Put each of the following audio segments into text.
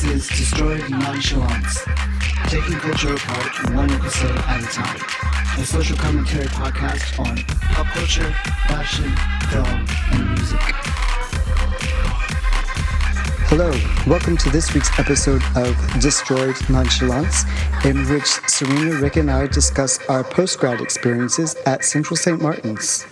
is Destroyed Nonchalance, taking culture apart one episode at a time. A social commentary podcast on pop culture, fashion, film, and music. Hello, welcome to this week's episode of Destroyed Nonchalance, in which Serena, Rick, and I discuss our postgrad experiences at Central Saint Martins.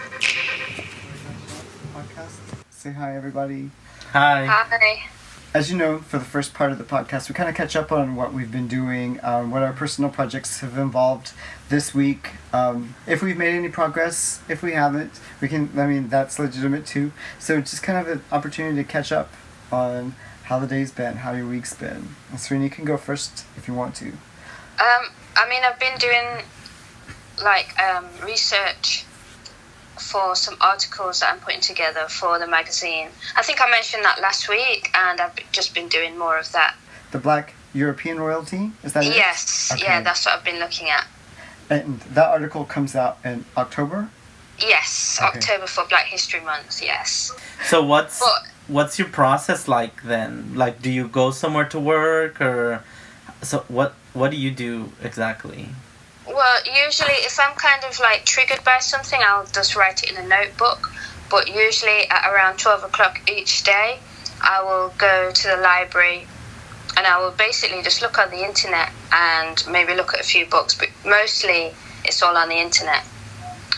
Say hi, everybody. Hi. Hi. As you know, for the first part of the podcast, we kind of catch up on what we've been doing, what our personal projects have involved this week. If we've made any progress, if we haven't, that's legitimate too. So just kind of an opportunity to catch up on how the day's been, how your week's been. And Serena, you can go first if you want to. I've been doing research for some articles that I'm putting together for the magazine. I think I mentioned that last week, and I've just been doing more of that. The Black European Royalty? Is that it? Yes, okay. Yeah, that's what I've been looking at. And that article comes out in October? Yes, okay. October for Black History Month, yes. So what's your process like then? Like, do you go somewhere to work, or so what do you do exactly? Well, usually if I'm kind of triggered by something, I'll just write it in a notebook. But usually at around 12 o'clock each day, I will go to the library and I will basically just look on the internet and maybe look at a few books. But mostly it's all on the internet.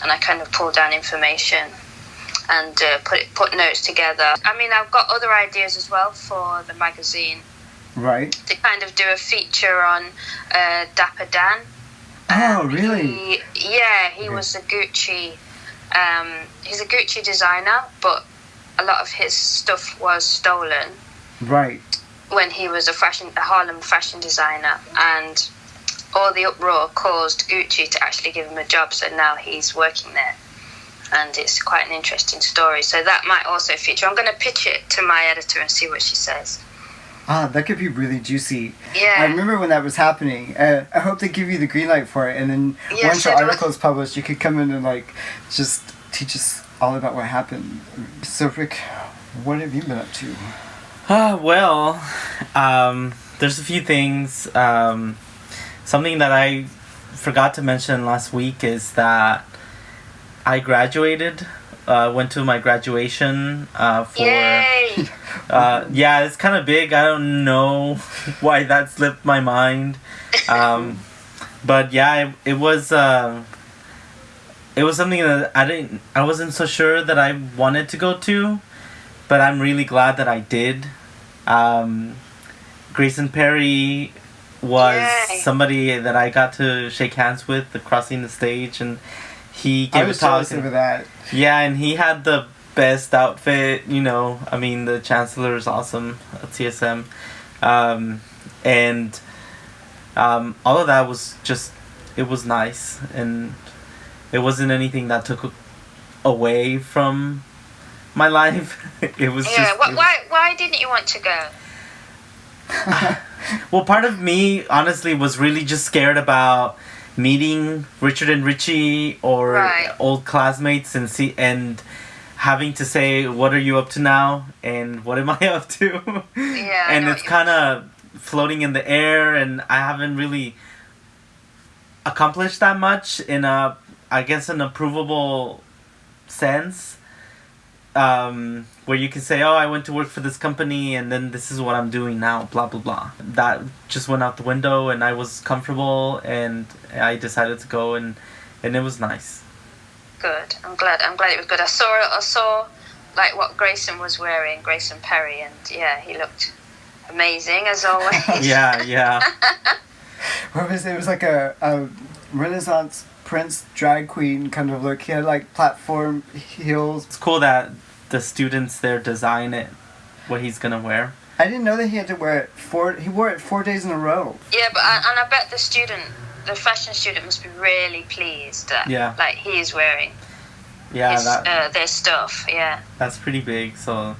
And I kind of pull down information and put notes together. I've got other ideas as well for the magazine. Right. To kind of do a feature on Dapper Dan. Oh, really? He was a Gucci. He's a Gucci designer, but a lot of his stuff was stolen. Right. When he was a Harlem fashion designer, and all the uproar caused Gucci to actually give him a job. So now he's working there, and it's quite an interesting story. So that might also feature. I'm going to pitch it to my editor and see what she says. That could be really juicy. Yeah. I remember when that was happening. I hope they give you the green light for it, and then once your article is published, you could come in and just teach us all about what happened. So Rick, what have you been up to? There's a few things. Something that I forgot to mention last week is that I graduated. Went to my graduation for... Yay! It's kind of big. I don't know why that slipped my mind. But yeah, it was something that I wasn't so sure that I wanted to go to, but I'm really glad that I did. Grayson Perry was somebody that I got to shake hands with crossing the stage, and he gave a talk. I was jealous of that. Yeah, and he had the best outfit, the Chancellor is awesome at CSM. And all of that was just, it was nice. And it wasn't anything that took away from my life. It was just... Why didn't you want to go? Well, part of me, honestly, was really just scared about meeting Richard and Richie or old classmates and having to say, what are you up to now? And what am I up to? Yeah. And it's kind of floating in the air, and I haven't really accomplished that much in an approvable sense. Where you can say, I went to work for this company and then this is what I'm doing now, blah, blah, blah. That just went out the window, and I was comfortable, and I decided to go, and it was nice. Good. I'm glad it was good. I saw what Grayson was wearing, Grayson Perry, and he looked amazing as always. Yeah. What was it? It was like a Renaissance Prince drag queen kind of look. He had platform heels. It's cool that the students there design it, what he's gonna wear. I didn't know that he had to wear it he wore it 4 days in a row. Yeah, but I bet the fashion student must be really pleased that he is wearing their stuff. Yeah, that's pretty big. So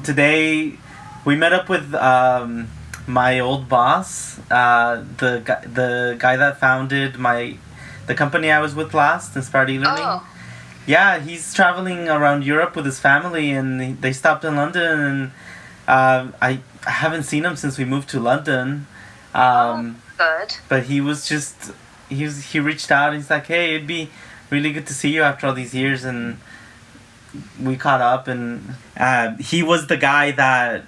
today we met up with my old boss, the guy that founded the company I was with last, Inspired E-Learning. Oh. Yeah, he's traveling around Europe with his family, and they stopped in London, and I I haven't seen him since we moved to London. Good. But he reached out and he's like, hey, it'd be really good to see you after all these years, and we caught up, and he was the guy that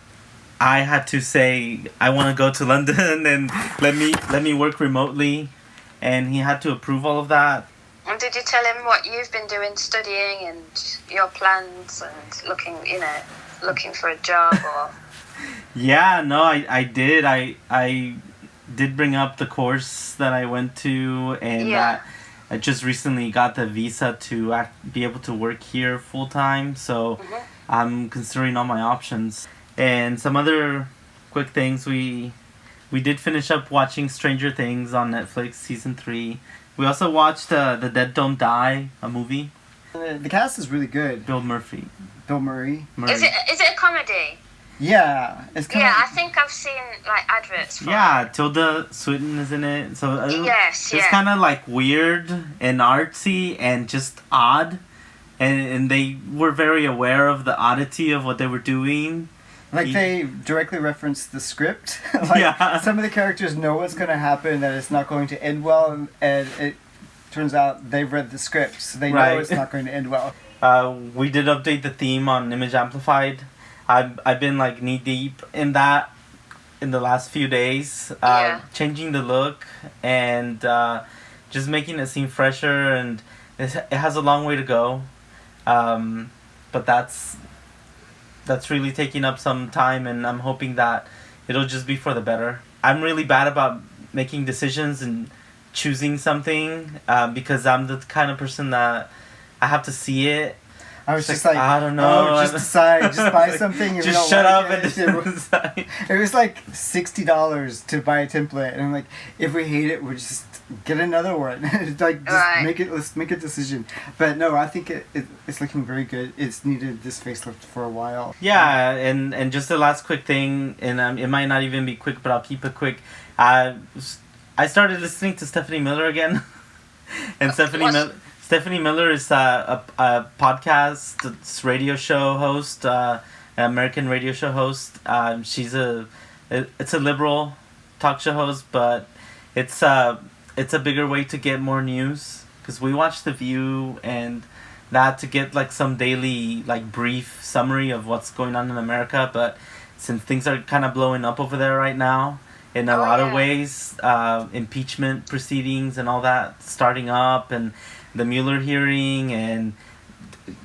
I had to say I want to go to London and let me work remotely, and he had to approve all of that. And did you tell him what you've been doing, studying, and your plans, and looking for a job or? Yeah, no, I did. I did bring up the course that I went to, and that I just recently got the visa to be able to work here full time. So I'm considering all my options. And some other quick things. We did finish up watching Stranger Things on Netflix season 3. We also watched The Dead Don't Die, a movie. The cast is really good. Bill Murray. Is it a comedy? Yeah, it's kind of. Yeah, I think I've seen like adverts for it. Tilda Swinton is in it. So yes, it's kind of like weird and artsy and just odd, and they were very aware of the oddity of what they were doing. Like they directly referenced the script. Some of the characters know what's going to happen, that it's not going to end well, and it turns out they've read the script, so they know it's not going to end well. We did update the theme on Image Amplified. I've been like knee deep in that in the last few days, changing the look and just making it seem fresher, and it has a long way to go, but that's really taking up some time, and I'm hoping that it'll just be for the better. I'm really bad about making decisions and choosing something because I'm the kind of person that I have to see it. I was just like, I don't know. Just decide, just buy something. If just shut up and decide. It was like $60 to buy a template, and I'm like, if we hate it, we'll just get another one. Let's make a decision. But no, I think it's looking very good. It's needed this facelift for a while. Yeah, and just the last quick thing, and it might not even be quick, but I'll keep it quick. I started listening to Stephanie Miller again, and Stephanie Miller is a podcast, radio show host, American radio show host. It's a liberal talk show host, but it's a bigger way to get more news, because we watch The View and that to get like some daily like brief summary of what's going on in America. But since things are kind of blowing up over there right now in a lot of ways, impeachment proceedings and all that starting up, and the Mueller hearing, and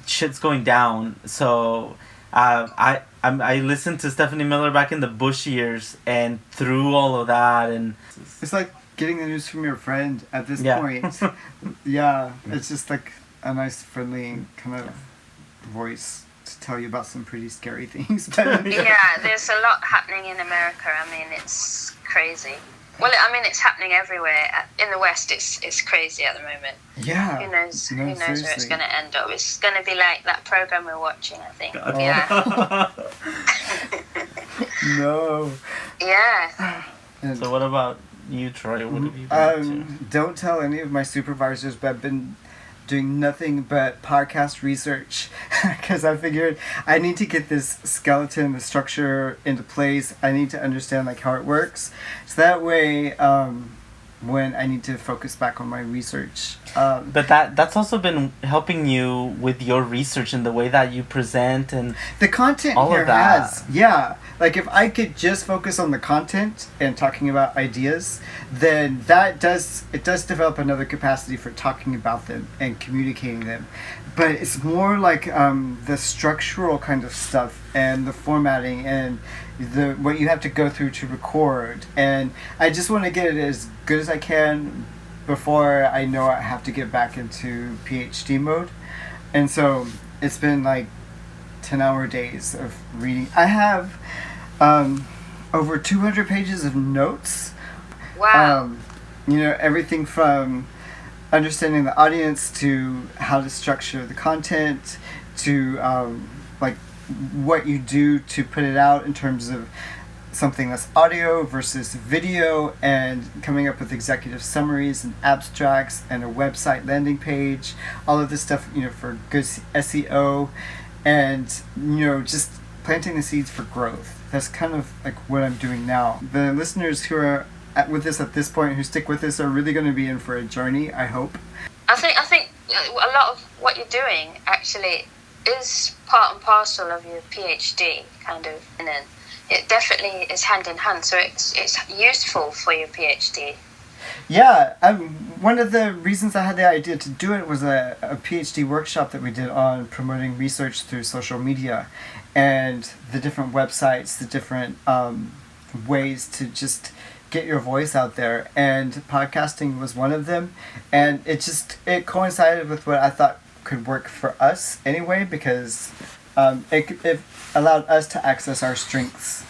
shit's going down. So I listened to Stephanie Miller back in the Bush years, and through all of that, and it's like getting the news from your friend at this point. Yeah, it's just like a nice, friendly kind of voice to tell you about some pretty scary things. Yeah, there's a lot happening in America. I mean, it's crazy. Well, I mean, it's happening everywhere. In the West, it's crazy at the moment. Yeah. Who knows where it's going to end up? It's going to be like that program we're watching, I think. God. Yeah. No. Yeah. So what about you, Troy? What have you been up to? Don't tell any of my supervisors, but I've been doing nothing but podcast research, because I figured I need to get this skeleton, the structure into place. I need to understand like how it works, so that way when I need to focus back on my research. But that's also been helping you with your research and the way that you present and the content all here of that. has. Yeah. Like if I could just focus on the content and talking about ideas, then it does develop another capacity for talking about them and communicating them. But it's more like the structural kind of stuff and the formatting and what you have to go through to record. And I just want to get it as good as I can before I know I have to get back into PhD mode. And so it's been like 10-hour days of reading. I have over 200 pages of notes. Wow. Everything from understanding the audience to how to structure the content to like what you do to put it out in terms of something that's audio versus video, and coming up with executive summaries and abstracts and a website landing page, all of this stuff, for good SEO, and just planting the seeds for growth. That's kind of like what I'm doing now. The listeners who are with us at this point, who stick with us, are really going to be in for a journey, I hope. I think a lot of what you're doing actually is part and parcel of your PhD, kind of, and then it definitely is hand in hand. So it's useful for your PhD. Yeah, one of the reasons I had the idea to do it was a PhD workshop that we did on promoting research through social media, and the different websites, the different ways to just get your voice out there, and podcasting was one of them, and it coincided with what I thought could work for us anyway, because it allowed us to access our strengths.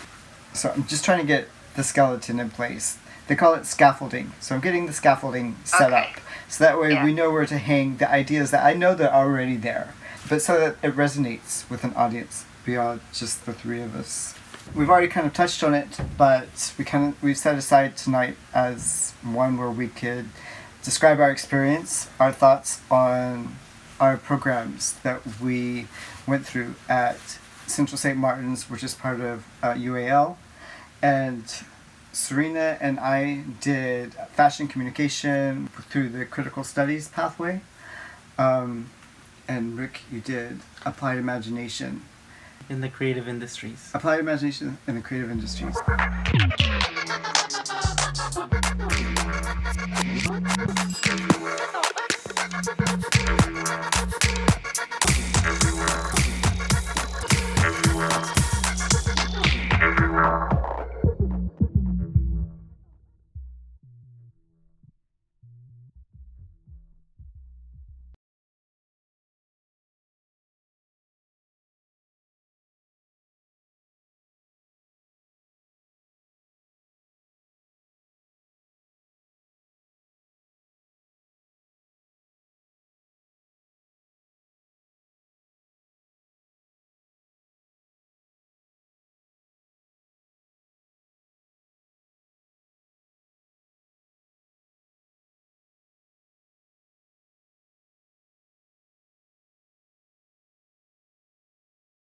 So I'm just trying to get the skeleton in place. They call it scaffolding. So I'm getting the scaffolding set up. So that way we know where to hang the ideas that I know that are already there, but so that it resonates with an audience beyond just the three of us. We've already kind of touched on it, but we've set aside tonight as one where we could describe our experience, our thoughts on our programs that we went through at Central Saint Martins, which is part of UAL. And Serena and I did fashion communication through the critical studies pathway. And Rick, you did applied imagination. In the creative industries. Applied imagination in the creative industries.